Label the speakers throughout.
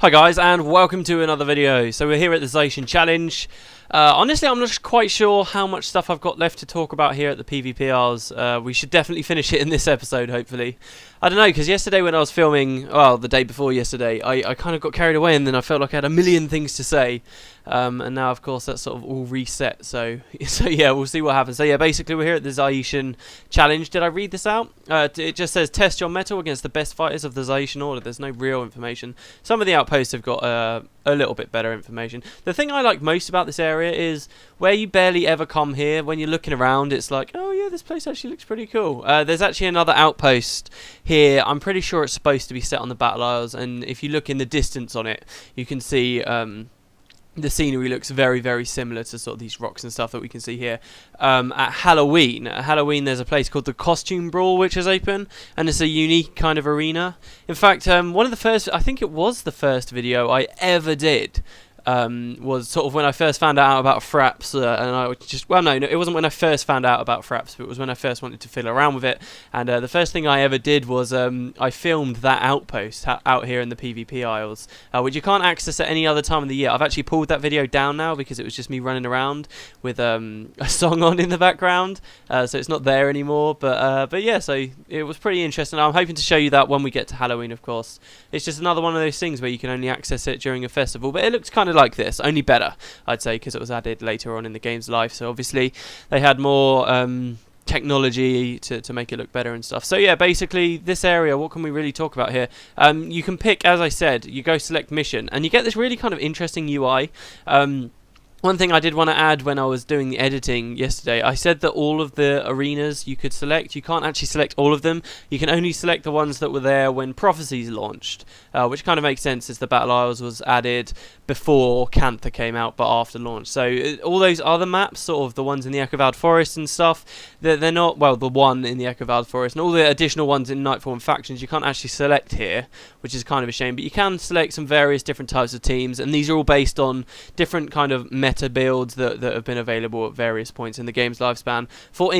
Speaker 1: Hi guys, and welcome to another video. So we're here at the Zaishen Challenge. Honestly, I'm not quite sure how much stuff I've got left to talk about here at the PvPRs. We should definitely finish it in this episode, hopefully. I don't know, because yesterday when I was filming, well, the day before yesterday, I kind of got carried away and then I felt like I had a million things to say. And now, of course, that's sort of all reset. So yeah, we'll see what happens. So yeah, basically we're here at the Zaishen Challenge. Did I read this out? It just says, test your mettle against the best fighters of the Zaishen Order. There's no real information. Some of the outposts have got a little bit better information. The thing I like most about this area is where you barely ever come here. When you're looking around, it's like, oh yeah, this place actually looks pretty cool. There's actually another outpost here. I'm pretty sure it's supposed to be set on the Battle Isles, and if you look in the distance on it, you can see the scenery looks very, very similar to sort of these rocks and stuff that we can see here. At Halloween, there's a place called the Costume Brawl, which is open, and it's a unique kind of arena. In fact, one of the first, I think it was the first video I ever did, was sort of when I first found out about fraps, and I just, well, no, it wasn't when I first found out about fraps, but it was when I first wanted to fiddle around with it. And the first thing I ever did was I filmed that outpost out here in the PvP Isles, which you can't access at any other time of the year. I've actually pulled that video down now because it was just me running around with a song on in the background, so it's not there anymore. But yeah, so it was pretty interesting. I'm hoping to show you that when we get to Halloween, of course. It's just another one of those things where you can only access it during a festival, but it looks kind of like this, only better, I'd say, because it was added later on in the game's life. So obviously they had more technology to make it look better and stuff. So yeah, basically this area, what can we really talk about here? You can pick, as I said, you go select mission, and you get this really kind of interesting UI. One thing I did want to add when I was doing the editing yesterday, I said that all of the arenas you could select, you can't actually select all of them. You can only select the ones that were there when Prophecies launched, which kind of makes sense as the Battle Isles was added before Cantha came out, but after launch. So all those other maps, sort of the ones in the Echovald Forest and stuff, they're not, well, the one in the Echovald Forest, and all the additional ones in Nightfall and Factions, you can't actually select here, which is kind of a shame. But you can select some various different types of teams, and these are all based on different kind of meta builds that have been available at various points in the game's lifespan. For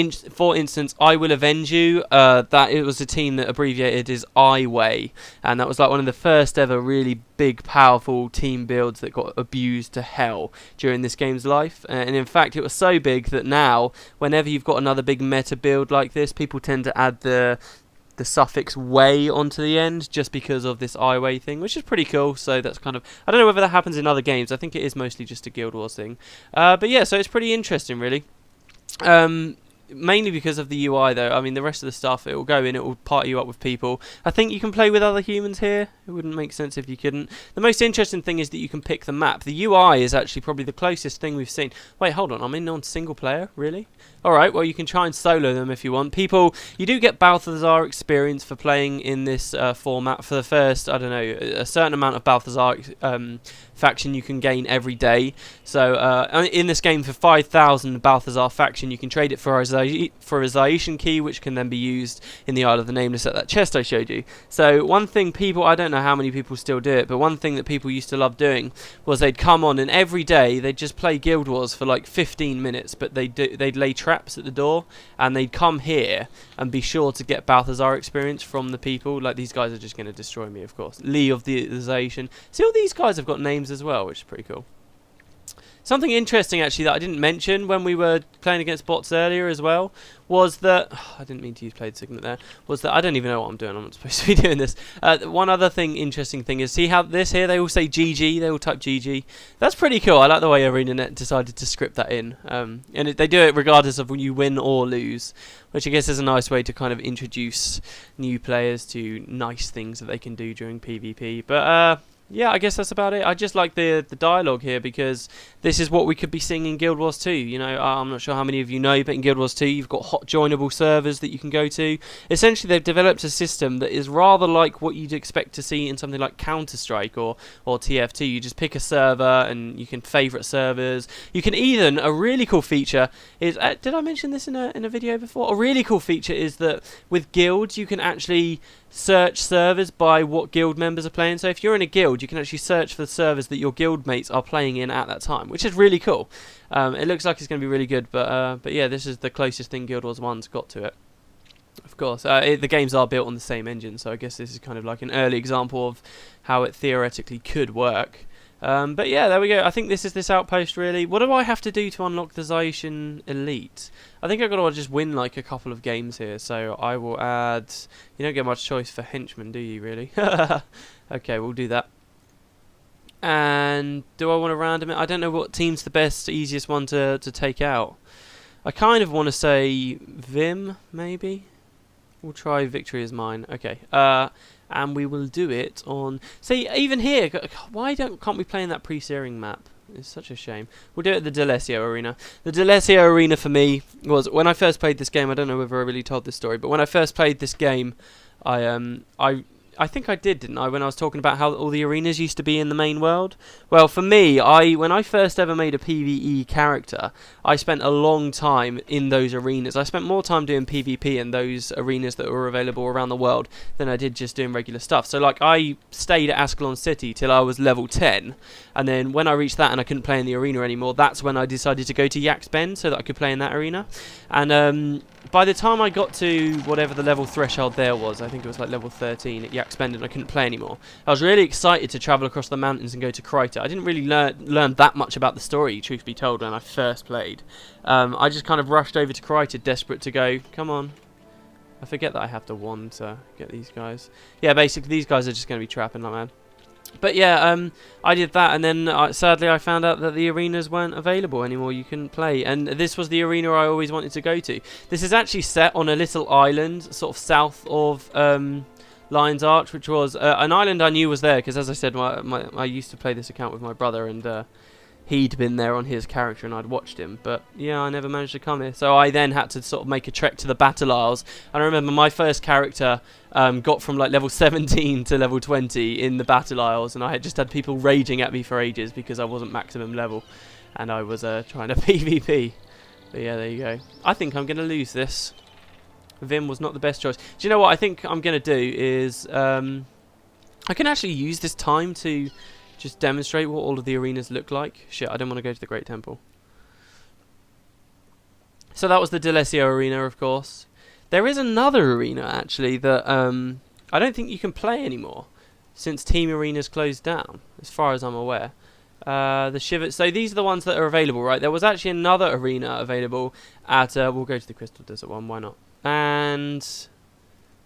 Speaker 1: instance, I Will Avenge You, that it was a team that abbreviated as I-Way, and that was like one of the first ever really big, powerful team builds that got abused to hell during this game's life. And in fact, it was so big that now, whenever you've got another big meta build like this, people tend to add the suffix way onto the end just because of this I-Way thing, which is pretty cool. So that's kind of, I don't know whether that happens in other games. I think it is mostly just a Guild Wars thing. But yeah, so it's pretty interesting, really. Mainly because of the UI, though. I mean, the rest of the stuff, it will go in, it will party you up with people. I think you can play with other humans here. It wouldn't make sense if you couldn't. The most interesting thing is that you can pick the map. The UI is actually probably the closest thing we've seen. Wait, hold on, I'm in on single player? Really? Alright, well, you can try and solo them if you want. People, you do get Balthazar experience for playing in this format for the first, I don't know, a certain amount of Balthazar faction you can gain every day. So in this game, for 5,000 Balthazar faction, you can trade it for a Zaishen key, which can then be used in the Isle of the Nameless at that chest I showed you. So one thing people, I don't know how many people still do it, but one thing that people used to love doing was they'd come on and every day they'd just play Guild Wars for like 15 minutes, but they'd lay traps at the door, and they'd come here and be sure to get Balthazar experience from the people. Like, these guys are just going to destroy me, of course. Lee of the Zaishen. See, all these guys have got names as well, which is pretty cool. Something interesting, actually, that I didn't mention when we were playing against bots earlier as well, was that, I didn't mean to use played signet there, was that I don't even know what I'm doing. I'm not supposed to be doing this. One other interesting thing is, see how this here, they all say GG, they all type GG. That's pretty cool. I like the way ArenaNet decided to script that in. And they do it regardless of when you win or lose, which I guess is a nice way to kind of introduce new players to nice things that they can do during PvP. But, yeah, I guess that's about it. I just like the dialogue here because this is what we could be seeing in Guild Wars 2. You know, I'm not sure how many of you know, but in Guild Wars 2 you've got hot joinable servers that you can go to. Essentially, they've developed a system that is rather like what you'd expect to see in something like Counter-Strike or TF2. You just pick a server and you can favourite servers. You can even, a really cool feature is, did I mention this in a video before? A really cool feature is that with guilds you can actually search servers by what guild members are playing. So if you're in a guild, you can actually search for the servers that your guild mates are playing in at that time, which is really cool. It looks like it's going to be really good, but yeah, this is the closest thing Guild Wars 1's got to it. Of course, the games are built on the same engine, so I guess this is kind of like an early example of how it theoretically could work. But yeah, there we go. I think this is this outpost, really. What do I have to do to unlock the Zaishen Elite? I think I've got to just win like a couple of games here, so I will add... You don't get much choice for henchmen, do you, really? Okay, we'll do that. And do I want to random it? I don't know what team's the best, easiest one to take out. I kind of want to say Vim, maybe? We'll try Victory as mine. Okay. And we will do it on... See, even here, why can't we play in that pre-searing map? It's such a shame. We'll do it at the Delesio Arena. The Delesio Arena for me was... When I first played this game, I don't know whether I really told this story, but when I first played this game, I think I did, didn't I, when I was talking about how all the arenas used to be in the main world? Well, for me, when I first ever made a PvE character, I spent a long time in those arenas. I spent more time doing PvP in those arenas that were available around the world than I did just doing regular stuff. So, like, I stayed at Ascalon City till I was level 10, and then when I reached that and I couldn't play in the arena anymore, that's when I decided to go to Yak's Bend so that I could play in that arena. And by the time I got to whatever the level threshold there was, I think it was like level 13 at Yak's Bend, and I couldn't play anymore. I was really excited to travel across the mountains and go to Kryta. I didn't really learn that much about the story, truth be told, when I first played. I just kind of rushed over to Kryta, desperate to go, come on. I forget that I have to wand to get these guys. Yeah, basically these guys are just going to be trapping like mad. But yeah, I did that, and then sadly I found out that the arenas weren't available anymore. You couldn't play, and this was the arena I always wanted to go to. This is actually set on a little island, sort of south of Lion's Arch, which was an island I knew was there, because as I said, I used to play this account with my brother, and he'd been there on his character and I'd watched him, but yeah, I never managed to come here. So I then had to sort of make a trek to the Battle Isles, and I remember my first character got from like level 17 to level 20 in the Battle Isles, and I had just had people raging at me for ages because I wasn't maximum level and I was trying to PvP. But yeah, there you go. I think I'm going to lose this. Vim was not the best choice. Do you know what I think I'm going to do is I can actually use this time to just demonstrate what all of the arenas look like. Shit, I don't want to go to the Great Temple. So that was the Delesio Arena, of course. There is another arena, actually, that I don't think you can play anymore, since Team Arena's closed down, as far as I'm aware. The Shiver... So these are the ones that are available, right? There was actually another arena available at... we'll go to the Crystal Desert one, why not? And...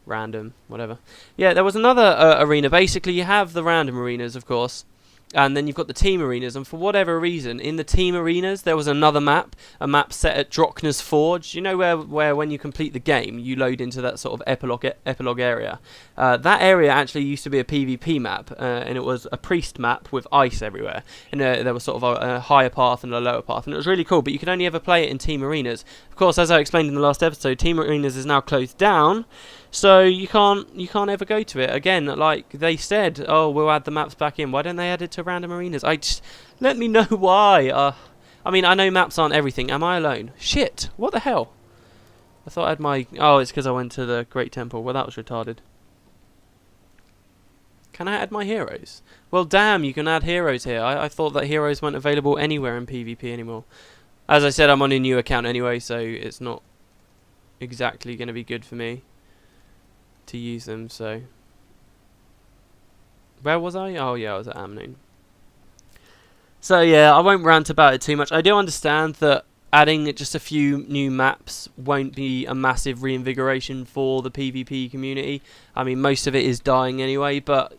Speaker 1: random, whatever. Yeah, there was another arena. Basically, you have the random arenas, of course, and then you've got the team arenas, and for whatever reason, in the team arenas, there was another map, a map set at Drochna's Forge. You know where when you complete the game, you load into that sort of epilogue area. That area actually used to be a PvP map, and it was a priest map with ice everywhere. And there was sort of a higher path and a lower path, and it was really cool, but you could only ever play it in team arenas. Of course, as I explained in the last episode, team arenas is now closed down, so you can't ever go to it again. Like they said, oh, we'll add the maps back in. Why don't they add it to random arenas? Let me know why. I mean, I know maps aren't everything. Am I alone? Shit! What the hell? I thought I had my... Oh, it's because I went to the Great Temple. Well, that was retarded. Can I add my heroes? Well, damn, you can add heroes here. I thought that heroes weren't available anywhere in PvP anymore. As I said, I'm on a new account anyway, so it's not exactly going to be good for me to use them, so... Where was I? Oh yeah, I was at Amnoon. So yeah, I won't rant about it too much. I do understand that adding just a few new maps won't be a massive reinvigoration for the PvP community. I mean, most of it is dying anyway, but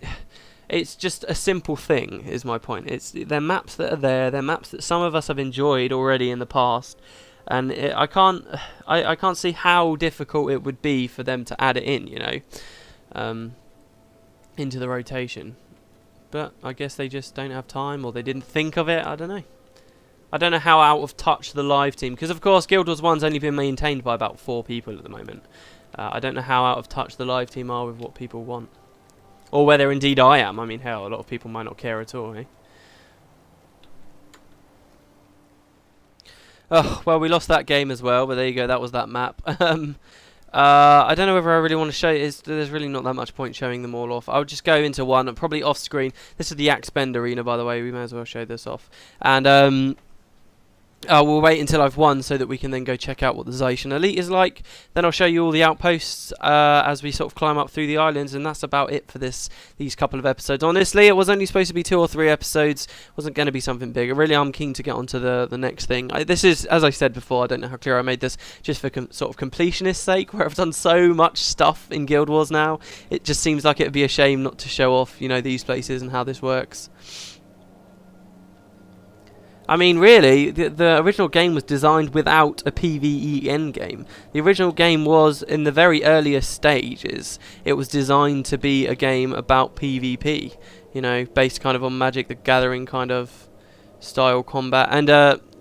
Speaker 1: it's just a simple thing, is my point. They're maps that are there, they're maps that some of us have enjoyed already in the past, and I can't see how difficult it would be for them to add it in, you know, into the rotation. But I guess they just don't have time, or they didn't think of it. I don't know. I don't know how out of touch the live team, because of course Guild Wars 1's only been maintained by about 4 people at the moment. I don't know how out of touch the live team are with what people want, or whether indeed I am. I mean, hell, a lot of people might not care at all, eh? Oh, well, we lost that game as well, but there you go, that was that map. I don't know whether I really want to show it. There's really not that much point showing them all off. I'll just go into one, probably off screen. This is the Yak's Bend arena, by the way. We may as well show this off. And We'll wait until I've won so that we can then go check out what the Zaishen Elite is like. Then I'll show you all the outposts as we sort of climb up through the islands, and that's about it for these couple of episodes. Honestly, it was only supposed to be 2 or 3 episodes. It wasn't going to be something bigger. Really, I'm keen to get on to the next thing. This is, as I said before, I don't know how clear I made this, just for sort of completionist sake, where I've done so much stuff in Guild Wars now. It just seems like it would be a shame not to show off, you know, these places and how this works. I mean, really, the original game was designed without a PvE endgame. The original game was, in the very earliest stages, it was designed to be a game about PvP. You know, based kind of on Magic the Gathering kind of style combat. And,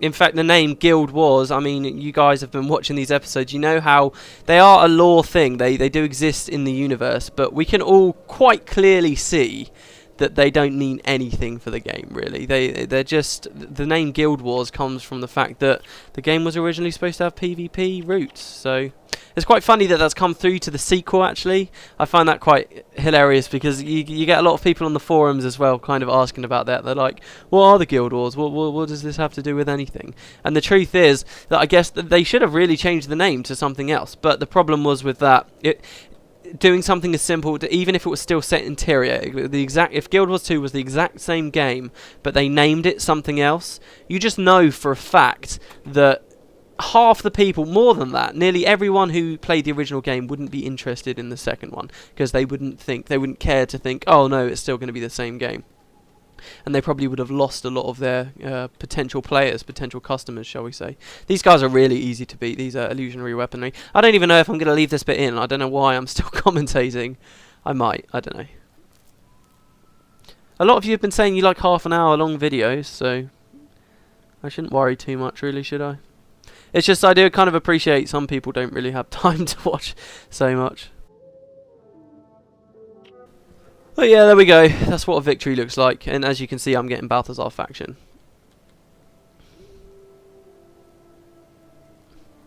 Speaker 1: in fact, the name Guild Wars, I mean, you guys have been watching these episodes, you know how they are a lore thing. They do exist in the universe, but we can all quite clearly see that they don't mean anything for the game, really. They're just, the name Guild Wars comes from the fact that the game was originally supposed to have PvP roots. So it's quite funny that that's come through to the sequel, actually. I find that quite hilarious because you get a lot of people on the forums as well kind of asking about that. They're like, what are the Guild Wars? What does this have to do with anything? And the truth is that I guess that they should have really changed the name to something else. But the problem was with that, doing something as simple, even if it was still set in Tyria, if Guild Wars 2 was the exact same game, but they named it something else, you just know for a fact that half the people, more than that, nearly everyone who played the original game wouldn't be interested in the second one, because they wouldn't care to think, oh no, it's still going to be the same game. And they probably would have lost a lot of their potential players, potential customers, shall we say. These guys are really easy to beat. These are illusionary weaponry. I don't even know if I'm going to leave this bit in. I don't know why I'm still commentating. I might. I don't know. A lot of you have been saying you like half-an-hour long videos, so I shouldn't worry too much, really, should I? It's just I do kind of appreciate some people don't really have time to watch so much. But yeah, there we go. That's what a victory looks like. And as you can see, I'm getting Balthazar faction.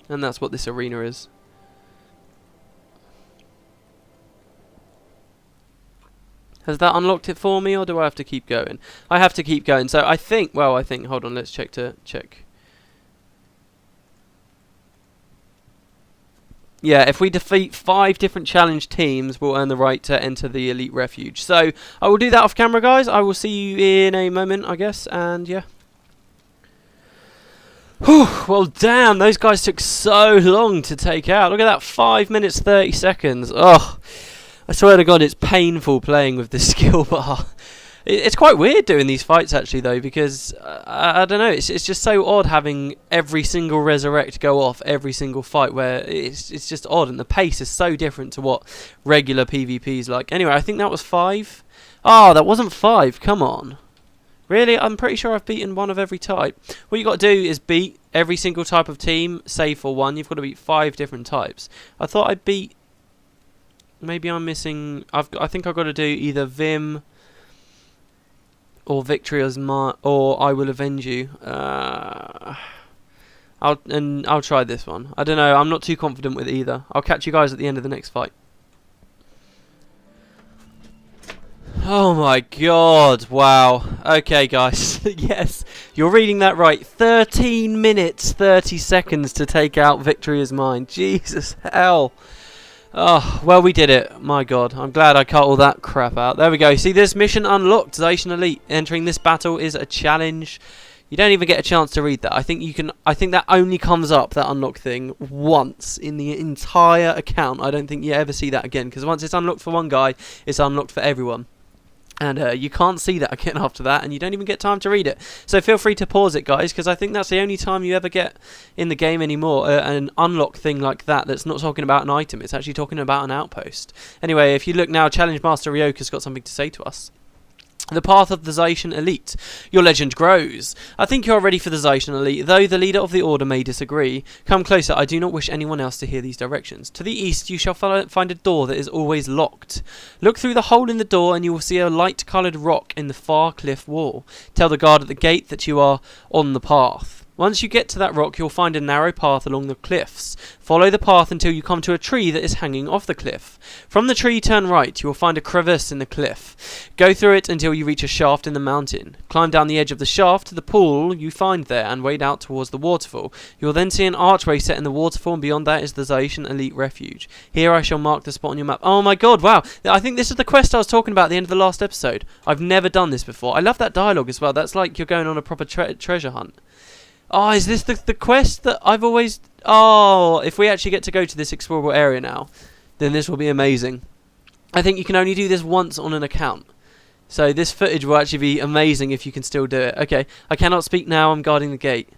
Speaker 1: And that's what this arena is. Has that unlocked it for me, or do I have to keep going? I have to keep going. So I think, hold on, let's check. Yeah, if we defeat 5 different challenge teams, we'll earn the right to enter the Elite Refuge. So, I will do that off camera, guys. I will see you in a moment, I guess. And, yeah. Whew, well, damn, those guys took so long to take out. Look at that, 5 minutes, 30 seconds. Ugh. I swear to God, it's painful playing with the skill bar. It's quite weird doing these fights, actually, though, because, I don't know, it's just so odd having every single resurrect go off every single fight, where it's just odd, and the pace is so different to what regular PvP is like. Anyway, I think that was 5. Oh, that wasn't 5, come on. Really? I'm pretty sure I've beaten one of every type. What you got to do is beat every single type of team, save for one. You've got to beat 5 different types. I thought I beat... Maybe I'm missing... I think I've got to do either Vim... or Victory as or I Will Avenge You. I'll try this one. I don't know. I'm not too confident with either. I'll catch you guys at the end of the next fight. Oh my God! Wow. Okay, guys. Yes, you're reading that right. 13 minutes 30 seconds to take out Victory is Mine. Jesus hell. Oh, well, we did it. My God, I'm glad I cut all that crap out. There we go. See, this mission unlocked. Zaishen Elite. Entering this battle is a challenge. You don't even get a chance to read that. I think that only comes up, that unlock thing, once in the entire account. I don't think you ever see that again, because once it's unlocked for one guy, it's unlocked for everyone. And you can't see that again after that, and you don't even get time to read it. So feel free to pause it, guys, because I think that's the only time you ever get in the game anymore an unlock thing like that that's not talking about an item. It's actually talking about an outpost. Anyway, if you look now, Challenge Master Ryoka's got something to say to us. The path of the Zaishen Elite. Your legend grows. I think you are ready for the Zaishen Elite, though the leader of the order may disagree. Come closer, I do not wish anyone else to hear these directions. To the east you shall find a door that is always locked. Look through the hole in the door and you will see a light-coloured rock in the far cliff wall. Tell the guard at the gate that you are on the path. Once you get to that rock, you'll find a narrow path along the cliffs. Follow the path until you come to a tree that is hanging off the cliff. From the tree, turn right. You will find a crevice in the cliff. Go through it until you reach a shaft in the mountain. Climb down the edge of the shaft to the pool you find there and wade out towards the waterfall. You will then see an archway set in the waterfall, and beyond that is the Zaishen Elite refuge. Here I shall mark the spot on your map. Oh my god, wow. I think this is the quest I was talking about at the end of the last episode. I've never done this before. I love that dialogue as well. That's like you're going on a proper treasure hunt. Oh, is this the quest that I've always... Oh, if we actually get to go to this explorable area now, then this will be amazing. I think you can only do this once on an account. So this footage will actually be amazing if you can still do it. Okay, I cannot speak now. I'm guarding the gate.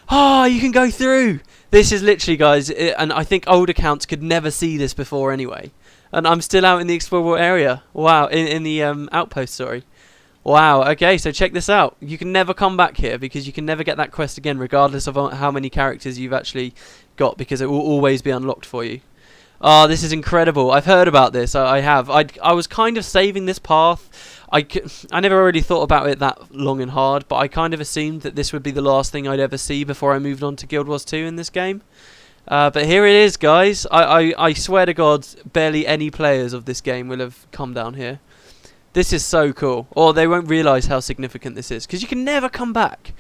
Speaker 1: Oh, you can go through! This is literally, guys, and I think old accounts could never see this before anyway. And I'm still out in the explorable area. Wow, in the outpost, sorry. Wow, okay, so check this out. You can never come back here because you can never get that quest again regardless of how many characters you've actually got, because it will always be unlocked for you. Oh, this is incredible. I've heard about this. I have. I was kind of saving this path. I never really thought about it that long and hard, but I kind of assumed that this would be the last thing I'd ever see before I moved on to Guild Wars 2 in this game. But here it is, guys. I swear to God, barely any players of this game will have come down here. This is so cool. Or they won't realise how significant this is, because you can never come back.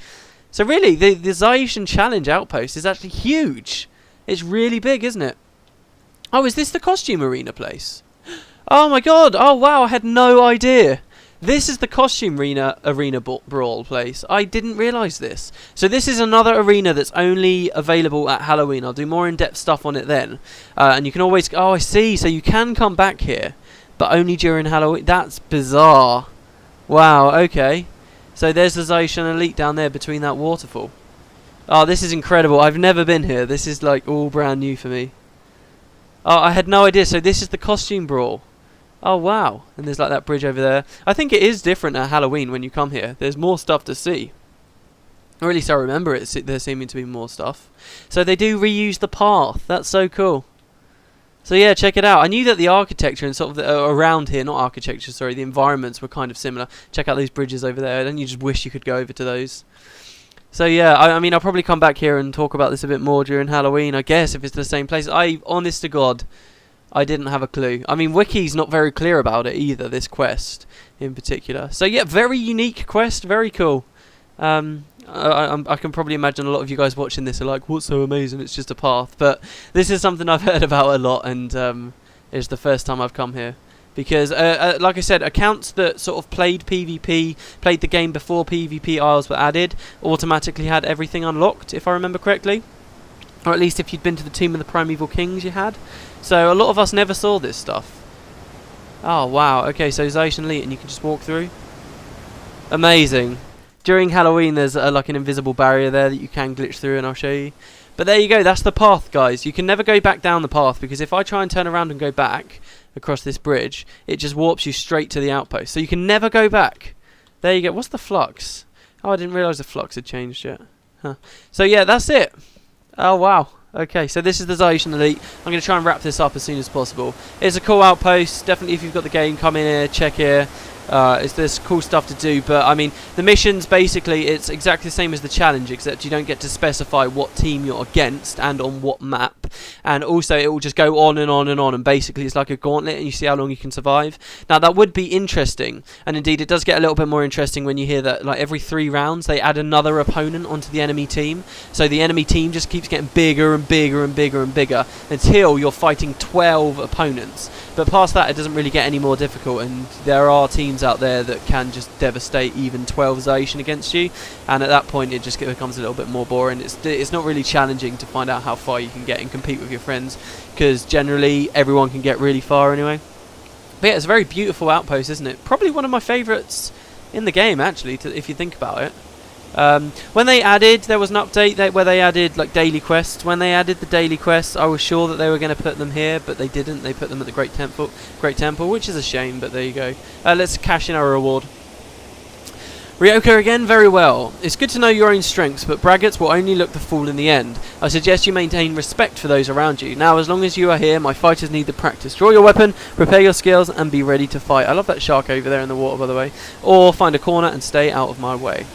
Speaker 1: So really, the Zaishen Challenge outpost is actually huge. It's really big, isn't it? Oh, is this the costume arena place? Oh my god. Oh wow, I had no idea. This is the costume arena brawl place. I didn't realise this. So this is another arena that's only available at Halloween. I'll do more in-depth stuff on it then. And you can always... Oh, I see. So you can come back here, but only during Halloween. That's bizarre. Wow, okay. So there's the Zaishen Elite down there between that waterfall. Oh, this is incredible. I've never been here. This is like all brand new for me. Oh, I had no idea. So this is the costume brawl. Oh, wow. And there's like that bridge over there. I think it is different at Halloween when you come here. There's more stuff to see. Or at least I remember it. There seeming to be more stuff. So they do reuse the path. That's so cool. So yeah, check it out. I knew that the architecture and sort of around here, not architecture, sorry, the environments were kind of similar. Check out those bridges over there. Then you just wish you could go over to those. So yeah, I mean, I'll probably come back here and talk about this a bit more during Halloween, I guess, if it's the same place. Honest to God, I didn't have a clue. I mean, Wiki's not very clear about it either, this quest in particular. So yeah, very unique quest, very cool. I can probably imagine a lot of you guys watching this are like, what's so amazing, it's just a path. But this is something I've heard about a lot, and it's the first time I've come here. Because, like I said, accounts that sort of played PvP, played the game before PvP Isles were added, automatically had everything unlocked, if I remember correctly. Or at least if you'd been to the Tomb of the Primeval Kings, you had. So a lot of us never saw this stuff. Oh, wow. Okay, so Zaishen Elite, and you can just walk through. Amazing. During Halloween, there's like an invisible barrier there that you can glitch through, and I'll show you. But there you go. That's the path, guys. You can never go back down the path, because if I try and turn around and go back across this bridge, it just warps you straight to the outpost. So you can never go back. There you go. What's the flux? Oh, I didn't realise the flux had changed yet. Huh. So yeah, that's it. Oh, wow. Okay, so this is the Zaishen Elite. I'm going to try and wrap this up as soon as possible. It's a cool outpost. Definitely, if you've got the game, come in here, check here. There's cool stuff to do, but I mean, the missions, basically, it's exactly the same as the challenge, except you don't get to specify what team you're against and on what map. And also, it will just go on and on and on, and basically it's like a gauntlet, and you see how long you can survive. Now, that would be interesting, and indeed, it does get a little bit more interesting when you hear that, like, every 3 rounds, they add another opponent onto the enemy team. So the enemy team just keeps getting bigger and bigger and bigger and bigger, until you're fighting 12 opponents. But past that, it doesn't really get any more difficult, and there are teams out there that can just devastate even 12 Zaishen against you, and at that point it just becomes a little bit more boring. It's not really challenging to find out how far you can get and compete with your friends, because generally everyone can get really far anyway. But yeah, it's a very beautiful outpost, isn't it? Probably one of my favourites in the game, actually, if you think about it. When they added, there was an update where they added like daily quests. When they added the daily quests, I was sure that they were going to put them here, but they didn't. They put them at the Great Temple, which is a shame, but there you go. Let's cash in our reward. Ryoka again, very well. It's good to know your own strengths, but braggarts will only look the fool in the end. I suggest you maintain respect for those around you. Now, as long as you are here, my fighters need the practice. Draw your weapon, prepare your skills, and be ready to fight. I love that shark over there in the water, by the way. Or find a corner and stay out of my way.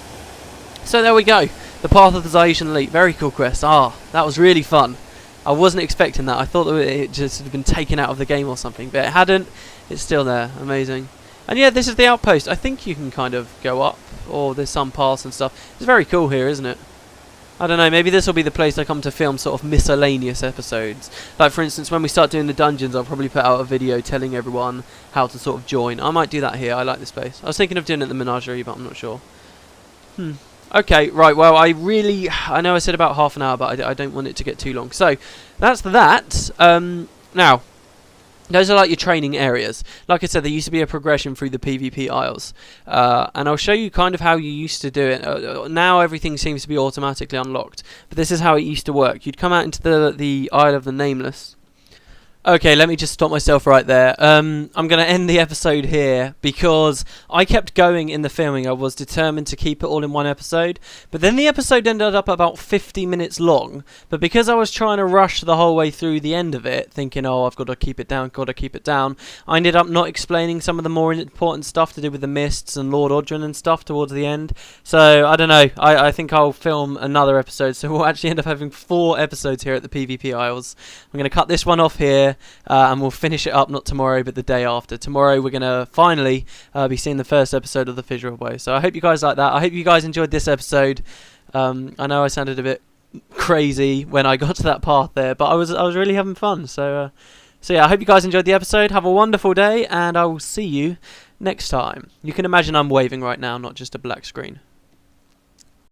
Speaker 1: So there we go. The Path of the Zaishen Elite. Very cool quest. Ah, that was really fun. I wasn't expecting that. I thought that it just had been taken out of the game or something, but it hadn't. It's still there. Amazing. And yeah, this is the outpost. I think you can kind of go up, or there's some paths and stuff. It's very cool here, isn't it? I don't know, maybe this will be the place I come to film sort of miscellaneous episodes. Like, for instance, when we start doing the dungeons, I'll probably put out a video telling everyone how to sort of join. I might do that here. I like this place. I was thinking of doing it at the Menagerie, but I'm not sure. Okay, right, well, I know I said about half an hour, but I don't want it to get too long. So, that's that. Now, those are like your training areas. Like I said, there used to be a progression through the PvP Isles. And I'll show you kind of how you used to do it. Now everything seems to be automatically unlocked. But this is how it used to work. You'd come out into the Isle of the Nameless. Okay, let me just stop myself right there. I'm going to end the episode here because I kept going in the filming. I was determined to keep it all in one episode. But then the episode ended up about 50 minutes long. But because I was trying to rush the whole way through the end of it, thinking, oh, I've got to keep it down, I ended up not explaining some of the more important stuff to do with the mists and Lord Odrin and stuff towards the end. So, I don't know. I think I'll film another episode. So we'll actually end up having 4 episodes here at the PvP Isles. I'm going to cut this one off here. And we'll finish it up not tomorrow but the day after. Tomorrow we're going to finally be seeing the first episode of the Fissure Bow. So I hope you guys like that. I hope you guys enjoyed this episode. I know I sounded a bit crazy when I got to that path there, but I was really having fun. So yeah, I hope you guys enjoyed the episode. Have a wonderful day, and I will see you next time. You can imagine I'm waving right now, not just a black screen.